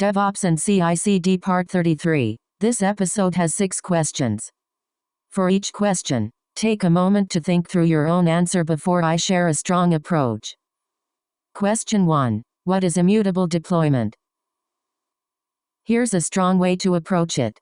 DevOps and CI-CD Part 33. This episode has 6 questions. For each question, take a moment to think through your own answer before I share a strong approach. Question 1. What is immutable deployment? Here's a strong way to approach it.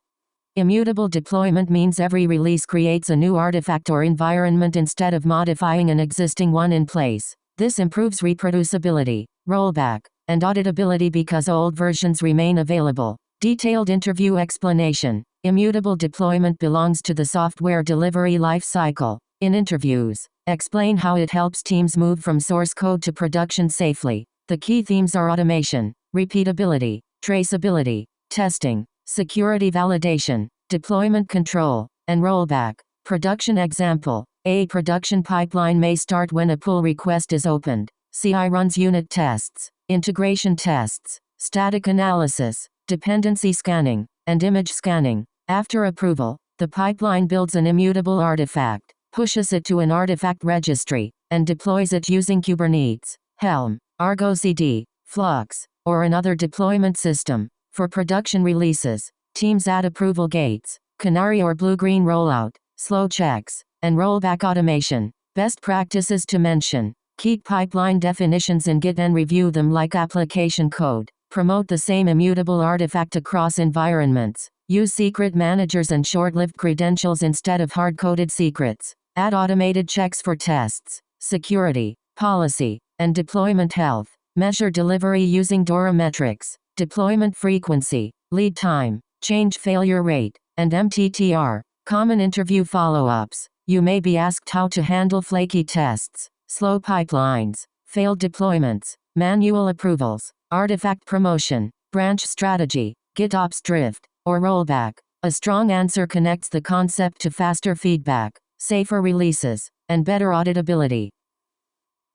Immutable deployment means every release creates a new artifact or environment instead of modifying an existing one in place. This improves reproducibility, rollback, and auditability because old versions remain available. Detailed interview explanation. Immutable deployment belongs to the software delivery life cycle. In interviews, explain how it helps teams move from source code to production safely. The key themes are automation, repeatability, traceability, testing, security validation, deployment control, and rollback. Production example. A production pipeline may start when a pull request is opened. CI runs unit tests, integration tests, static analysis, dependency scanning, and image scanning. After approval, the pipeline builds an immutable artifact, pushes it to an artifact registry, and deploys it using Kubernetes, Helm, Argo CD, Flux, or another deployment system. For production releases, teams add approval gates, canary or blue-green rollout, slow checks, and rollback automation. Best practices to mention. Keep pipeline definitions in Git and review them like application code. Promote the same immutable artifact across environments. Use secret managers and short-lived credentials instead of hard-coded secrets. Add automated checks for tests, security, policy, and deployment health. Measure delivery using DORA metrics, deployment frequency, lead time, change failure rate, and MTTR. Common interview follow-ups. You may be asked how to handle flaky tests, slow pipelines, failed deployments, manual approvals, artifact promotion, branch strategy, GitOps drift, or rollback. A strong answer connects the concept to faster feedback, safer releases, and better auditability.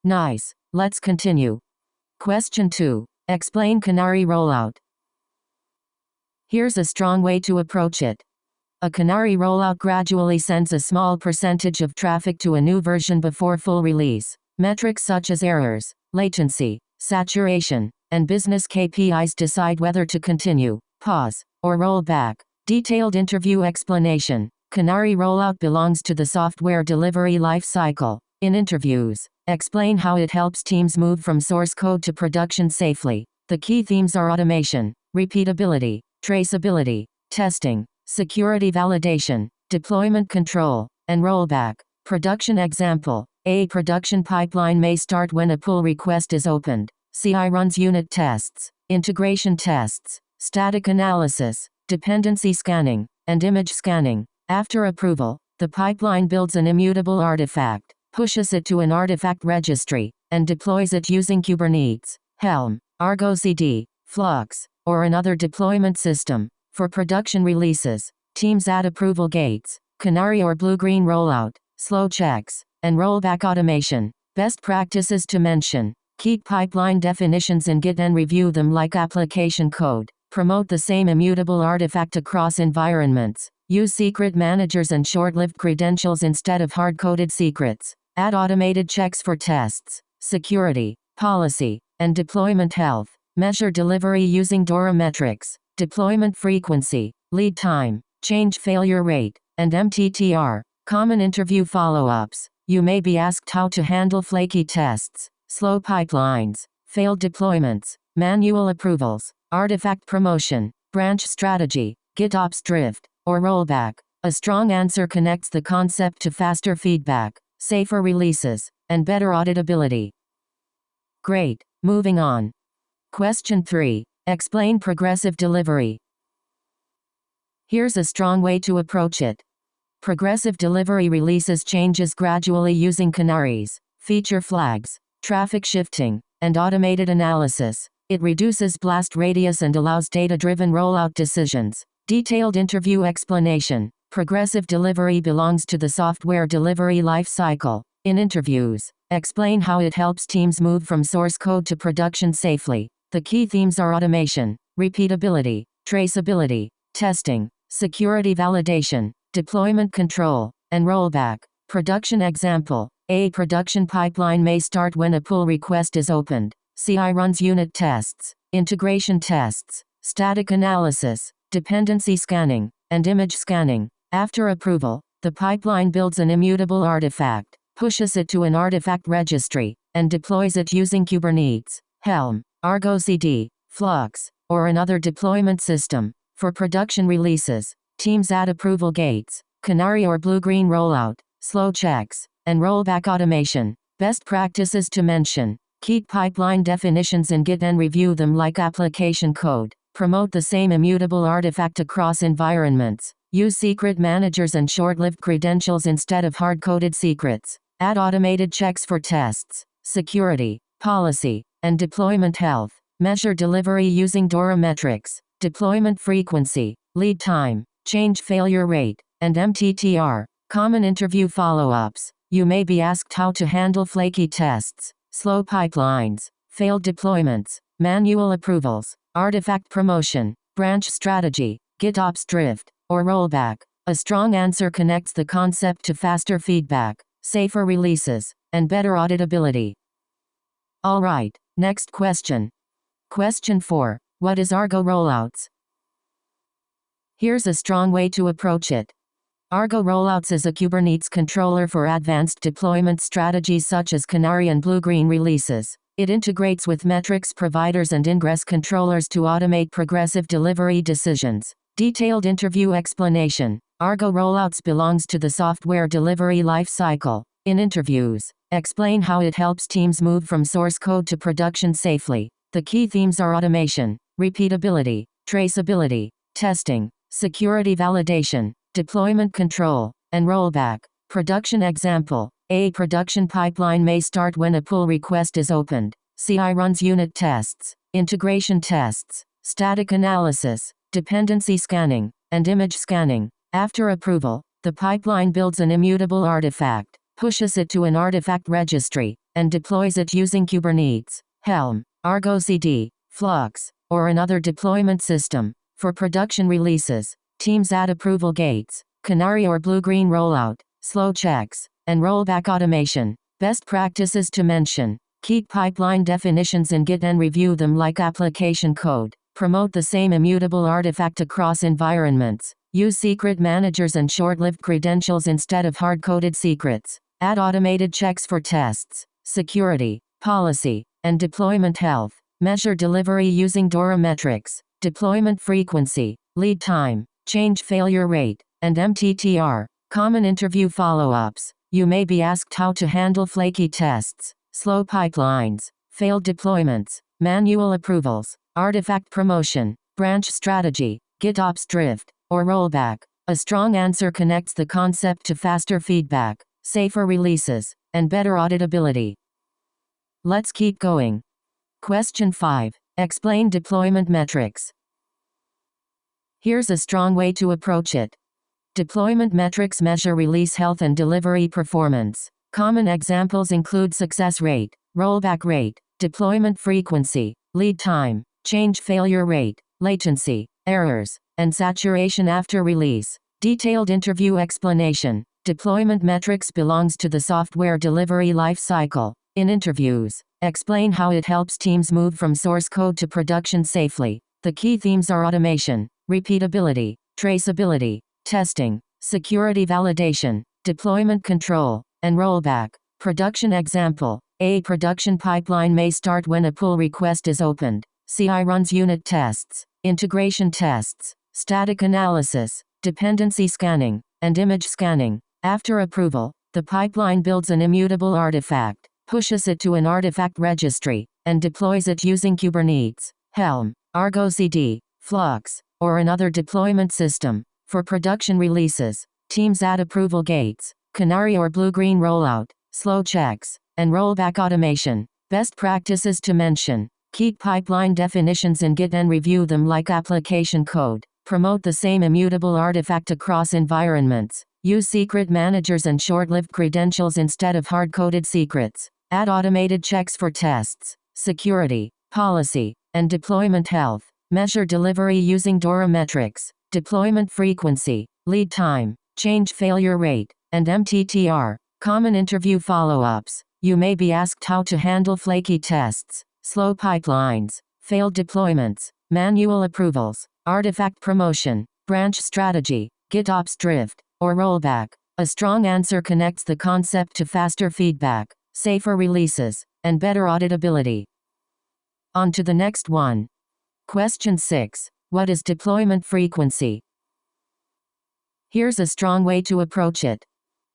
Nice. Let's continue. Question 2. Explain canary rollout. Here's a strong way to approach it. A canary rollout gradually sends a small percentage of traffic to a new version before full release. Metrics such as errors, latency, saturation, and business KPIs decide whether to continue, pause, or roll back. Detailed interview explanation. Canary rollout belongs to the software delivery life cycle. In interviews, explain how it helps teams move from source code to production safely. The key themes are automation, repeatability, traceability, testing, security validation, deployment control, and rollback. Production example. A production pipeline may start when a pull request is opened. CI runs unit tests, integration tests, static analysis, dependency scanning, and image scanning. After approval, the pipeline builds an immutable artifact, pushes it to an artifact registry, and deploys it using Kubernetes, Helm, Argo CD, Flux, or another deployment system. For production releases, teams add approval gates, canary or blue-green rollout, slow checks, and rollback automation. Best practices to mention. Keep pipeline definitions in Git and review them like application code. Promote the same immutable artifact across environments. Use secret managers and short-lived credentials instead of hard-coded secrets. Add automated checks for tests, security, policy, and deployment health. Measure delivery using DORA metrics, deployment frequency, lead time, change failure rate, and MTTR. Common interview follow-ups. You may be asked how to handle flaky tests, slow pipelines, failed deployments, manual approvals, artifact promotion, branch strategy, GitOps drift, or rollback. A strong answer connects the concept to faster feedback, safer releases, and better auditability. Great. Moving on. Question 3. Explain progressive delivery. Here's a strong way to approach it. Progressive delivery releases changes gradually using canaries, feature flags, traffic shifting, and automated analysis. It reduces blast radius and allows data-driven rollout decisions. Detailed interview explanation. Progressive delivery belongs to the software delivery life cycle. In interviews, explain how it helps teams move from source code to production safely. The key themes are automation, repeatability, traceability, testing, security validation, deployment control, and rollback. Production example. A production pipeline may start when a pull request is opened. CI runs unit tests, integration tests, static analysis, dependency scanning, and image scanning. After approval, the pipeline builds an immutable artifact, pushes it to an artifact registry, and deploys it using Kubernetes, Helm, Argo CD, Flux, or another deployment system. For production releases, teams add approval gates, canary or blue-green rollout, slow checks, and rollback automation. Best practices to mention: keep pipeline definitions in Git and review them like application code. Promote the same immutable artifact across environments. Use secret managers and short-lived credentials instead of hard-coded secrets. Add automated checks for tests, security, policy, and deployment health. Measure delivery using DORA metrics, deployment frequency, lead time, change failure rate, and MTTR. Common interview follow-ups. You may be asked how to handle flaky tests, slow pipelines, failed deployments, manual approvals, artifact promotion, branch strategy, GitOps drift, or rollback. A strong answer connects the concept to faster feedback, safer releases, and better auditability. Alright, next question. Question 4. What is Argo rollouts? Here's a strong way to approach it. Argo rollouts is a Kubernetes controller for advanced deployment strategies such as canary and blue-green releases. It integrates with metrics providers and ingress controllers to automate progressive delivery decisions. Detailed interview explanation. Argo rollouts belongs to the software delivery lifecycle. In interviews, explain how it helps teams move from source code to production safely. The key themes are automation, repeatability, traceability, testing, security validation, deployment control, and rollback. Production example. A production pipeline may start when a pull request is opened. CI runs unit tests, integration tests, static analysis, dependency scanning, and image scanning. After approval, the pipeline builds an immutable artifact, pushes it to an artifact registry, and deploys it using Kubernetes, Helm, Argo CD, Flux, or another deployment system. For production releases, teams add approval gates, canary or blue-green rollout, slow checks, and rollback automation. Best practices to mention: keep pipeline definitions in Git and review them like application code. Promote the same immutable artifact across environments. Use secret managers and short-lived credentials instead of hard-coded secrets. Add automated checks for tests, security, policy, and deployment health. Measure delivery using DORA metrics, deployment frequency, lead time, change failure rate, and MTTR. Common interview follow-ups. You may be asked how to handle flaky tests, slow pipelines, failed deployments, manual approvals, artifact promotion, branch strategy, GitOps drift, or rollback. A strong answer connects the concept to faster feedback, safer releases, and better auditability. Let's keep going. Question 5. Explain deployment metrics. Here's a strong way to approach it. Deployment metrics measure release health and delivery performance. Common examples include success rate, rollback rate, deployment frequency, lead time, change failure rate, latency, errors, and saturation after release. Detailed interview explanation. Deployment metrics belongs to the software delivery lifecycle. In interviews, explain how it helps teams move from source code to production safely. The key themes are automation, repeatability, traceability, testing, security validation, deployment control, and rollback. Production example. A production pipeline may start when a pull request is opened. CI runs unit tests, integration tests, static analysis, dependency scanning, and image scanning. After approval, the pipeline builds an immutable artifact, pushes it to an artifact registry, and deploys it using Kubernetes, Helm, Argo CD, Flux, or another deployment system. For production releases, teams add approval gates, canary or blue-green rollout, slow checks, and rollback automation. Best practices to mention: keep pipeline definitions in Git and review them like application code. Promote the same immutable artifact across environments. Use secret managers and short-lived credentials instead of hard-coded secrets. Add automated checks for tests, security, policy, and deployment health. Measure delivery using DORA metrics, deployment frequency, lead time, change failure rate, and MTTR. Common interview follow-ups. You may be asked how to handle flaky tests, slow pipelines, failed deployments, manual approvals, artifact promotion, branch strategy, GitOps drift, or rollback. A strong answer connects the concept to faster feedback, safer releases, and better auditability. On to the next one. Question 6. What is deployment frequency? Here's a strong way to approach it.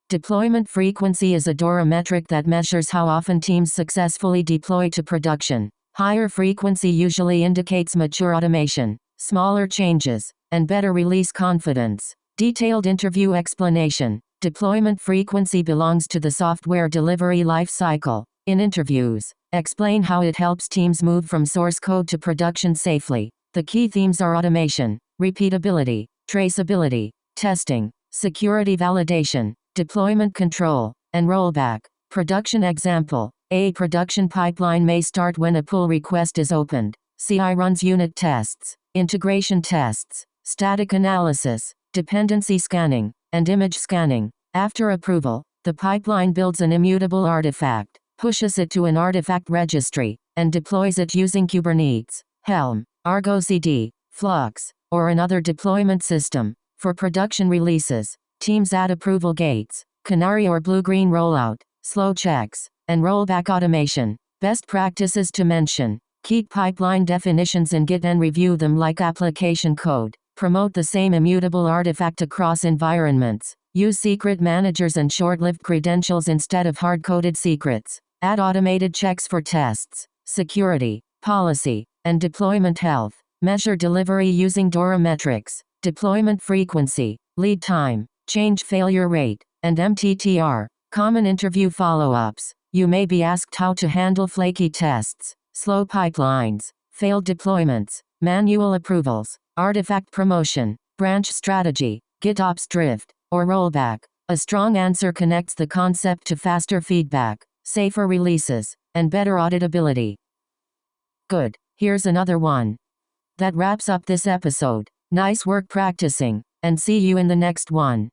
Deployment frequency is a DORA metric that measures how often teams successfully deploy to production. Higher frequency usually indicates mature automation, smaller changes, and better release confidence. Detailed interview explanation. Deployment frequency belongs to the software delivery life cycle. In interviews, explain how it helps teams move from source code to production safely. The key themes are automation, repeatability, traceability, testing, security validation, deployment control, and rollback. Production example. A production pipeline may start when a pull request is opened. CI runs unit tests, integration tests, static analysis, dependency scanning, and image scanning. After approval, the pipeline builds an immutable artifact, pushes it to an artifact registry, and deploys it using Kubernetes, Helm, Argo CD, Flux, or another deployment system. For production releases, teams add approval gates, canary or blue-green rollout, slow checks, and rollback automation. Best practices to mention. Keep pipeline definitions in Git and review them like application code. Promote the same immutable artifact across environments. Use secret managers and short-lived credentials instead of hard-coded secrets. Add automated checks for tests, security, policy, and deployment health. Measure delivery using DORA metrics. Deployment frequency, lead time, change failure rate, and MTTR. Common interview follow-ups. You may be asked how to handle flaky tests, slow pipelines, failed deployments, manual approvals, artifact promotion, branch strategy, GitOps drift, or rollback. A strong answer connects the concept to faster feedback, safer releases, and better auditability. Good, here's another one. That wraps up this episode. Nice work practicing, and see you in the next one.